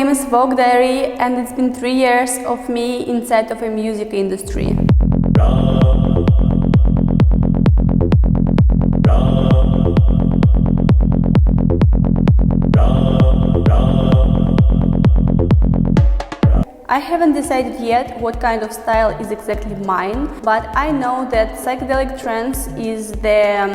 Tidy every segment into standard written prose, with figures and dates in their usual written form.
name is Vdxa, and it's been 3 years of me inside of a music industry. I haven't decided yet what kind of style is exactly mine, but I know that psychedelic trance is the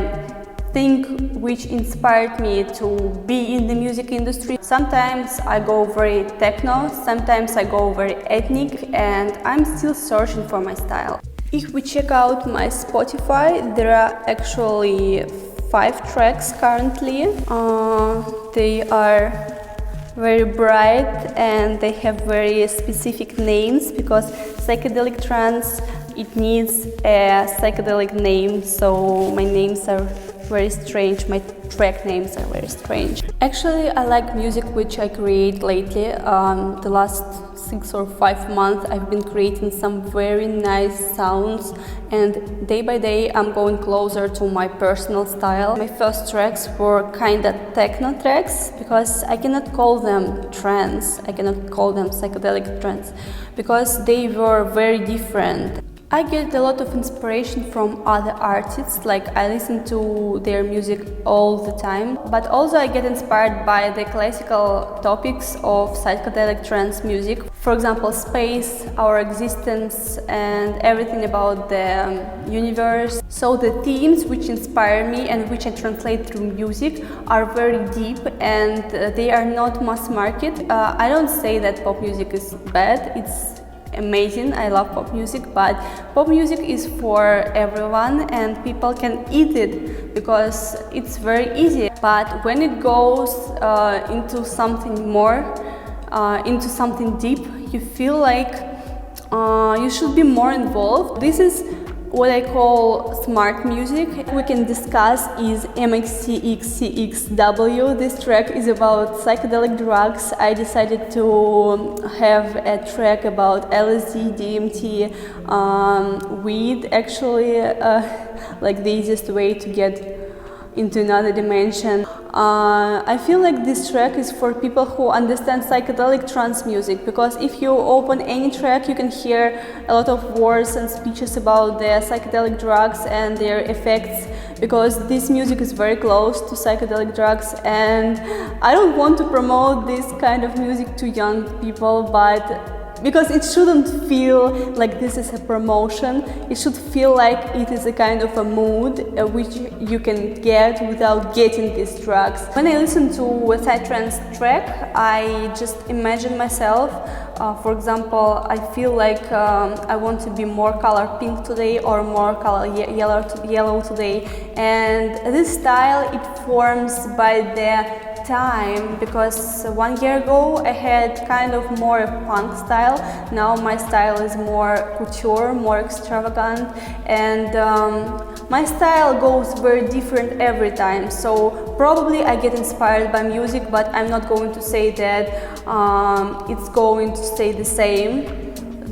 thing which inspired me to be in the music industry. Sometimes I go very techno, sometimes I go very ethnic, and I'm still searching for my style. If we check out my Spotify, there are actually 5 tracks currently. They are very bright and they have very specific names because psychedelic trance, it needs a psychedelic name, so my names are very strange, my track names are very strange. Actually, I like music which I create lately. The last 6 or 5 months I've been creating some very nice sounds, and day by day I'm going closer to my personal style. My first tracks were kinda techno tracks because I cannot call them trance, I cannot call them psychedelic trance because they were very different. I get a lot of inspiration from other artists, like I listen to their music all the time, but also I get inspired by the classical topics of psychedelic trance music. For example, space, our existence, and everything about the universe. So the themes which inspire me and which I translate through music are very deep and they are not mass market. I don't say that pop music is bad, it's amazing, I love pop music, but pop music is for everyone and people can eat it because it's very easy. But when it goes into something more, into something deep, you feel like you should be more involved. This is what I call smart music. We can discuss is MXCXCXW. This track is about psychedelic drugs. I decided to have a track about LSD, DMT, weed, actually, like the easiest way to get into another dimension. I feel like this track is for people who understand psychedelic trance music, because if you open any track you can hear a lot of words and speeches about the psychedelic drugs and their effects, because this music is very close to psychedelic drugs, and I don't want to promote this kind of music to young people, but because it shouldn't feel like this is a promotion, it should feel like it is a kind of a mood which you can get without getting these drugs. When I listen to a psytrance track, I just imagine myself, for example, I feel like I want to be more color pink today or more color yellow today, and this style, it forms by the time, because 1 year ago I had kind of more punk style. Now my style is more couture, more extravagant, and my style goes very different every time. So probably I get inspired by music, but I'm not going to say that it's going to stay the same.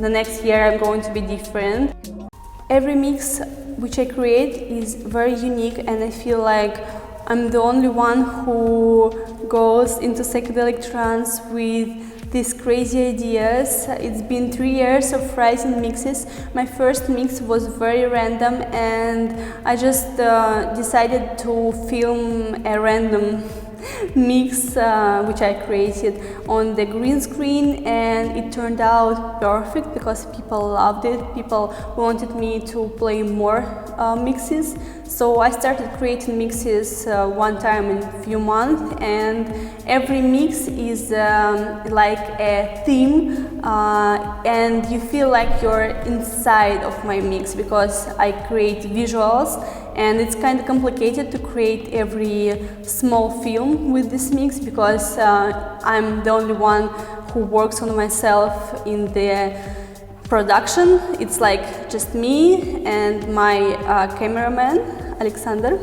The next year I'm going to be different. Every mix which I create is very unique, and I feel like I'm the only one who goes into psychedelic trance with these crazy ideas. It's been 3 years of writing mixes. My first mix was very random, and I just decided to film a random mix which I created on the green screen, and it turned out perfect because people loved it. People wanted me to play more mixes, so I started creating mixes one time in a few months, and every mix is like a theme, and you feel like you're inside of my mix because I create visuals, and it's kind of complicated to create every small film with this mix because I'm the only one who works on myself in the production. It's like just me and my cameraman, Alexander.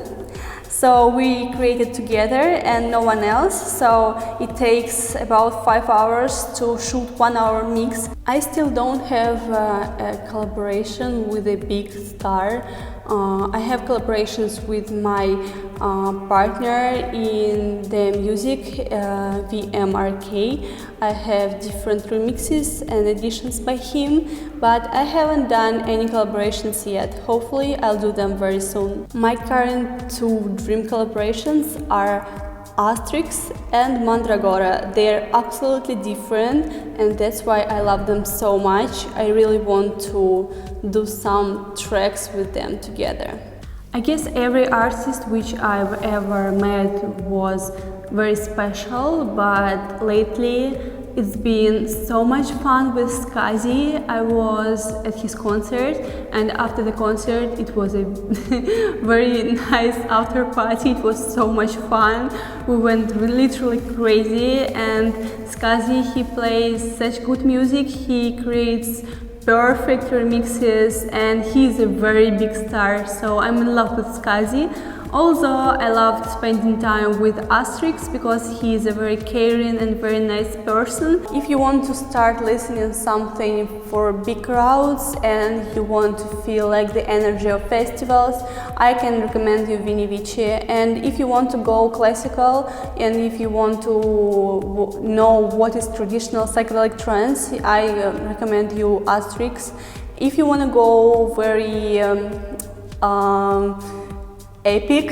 So we created together and no one else, so it takes about 5 hours to shoot 1 hour mix. I still don't have a collaboration with a big star. I have collaborations with my partner in the music, VMRK. I have different remixes and editions by him, but I haven't done any collaborations yet. Hopefully I'll do them very soon. My current two dream collaborations are Asterix and Mandragora. They're absolutely different, and that's why I love them so much. I really want to do some tracks with them together. I guess every artist which I've ever met was very special, but lately it's been so much fun with Skazi. I was at his concert, and after the concert it was a very nice after party. It was so much fun. We went literally crazy, and Skazi, he plays such good music. He creates perfect remixes, and he's a very big star, so I'm in love with Skazi. Also, I loved spending time with Asterix because he is a very caring and very nice person. If you want to start listening something for big crowds and you want to feel like the energy of festivals, I can recommend you Vdxa. And if you want to go classical and if you want to know what is traditional psychedelic trance, I recommend you Asterix. If you want to go very epic,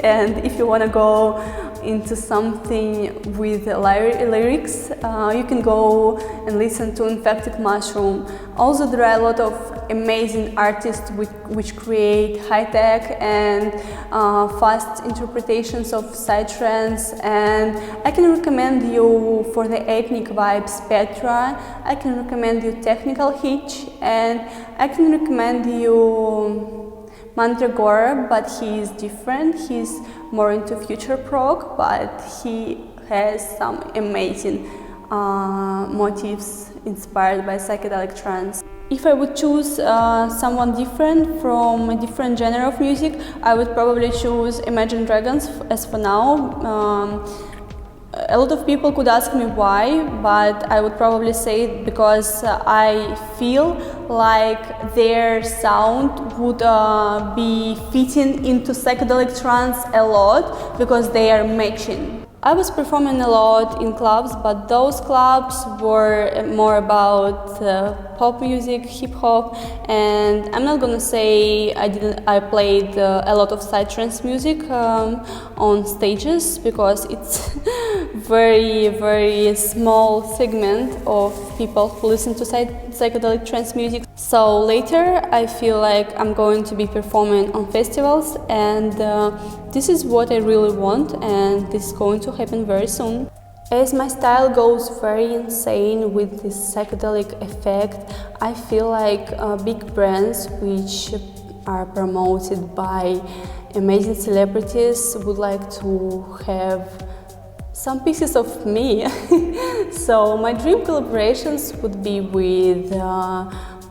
and if you want to go into something with lyrics, you can go and listen to Infected Mushroom. Also, there are a lot of amazing artists which create high-tech and fast interpretations of psytrance, and I can recommend you for the ethnic vibes Petra, I can recommend you Technical Hitch, and I can recommend you Mandragora, but he is different. He's more into future prog, but he has some amazing motifs inspired by psychedelic trance. If I would choose someone different from a different genre of music, I would probably choose Imagine Dragons as for now. A lot of people could ask me why, but I would probably say because I feel like their sound would be fitting into psychedelic trance a lot because they are matching. I was performing a lot in clubs, but those clubs were more about pop music, hip hop, and I'm not gonna say I played a lot of psytrance music on stages because it's very small segment of people who listen to psychedelic trance music. So later I feel like I'm going to be performing on festivals, and this is what I really want, and this is going to happen very soon. As my style goes very insane with this psychedelic effect, I feel like big brands which are promoted by amazing celebrities would like to have some pieces of me. So my dream collaborations would be with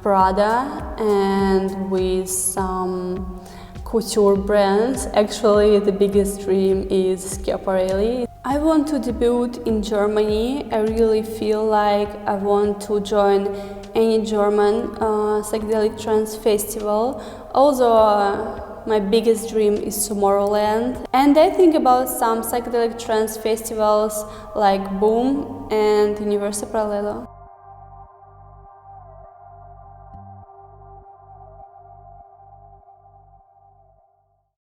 Prada and with some couture brands. Actually, the biggest dream is Schiaparelli. I want to debut in Germany. I really feel like I want to join any German psychedelic trance festival. Also, my biggest dream is Tomorrowland. And I think about some psychedelic trance festivals like Boom and Universo Paralelo.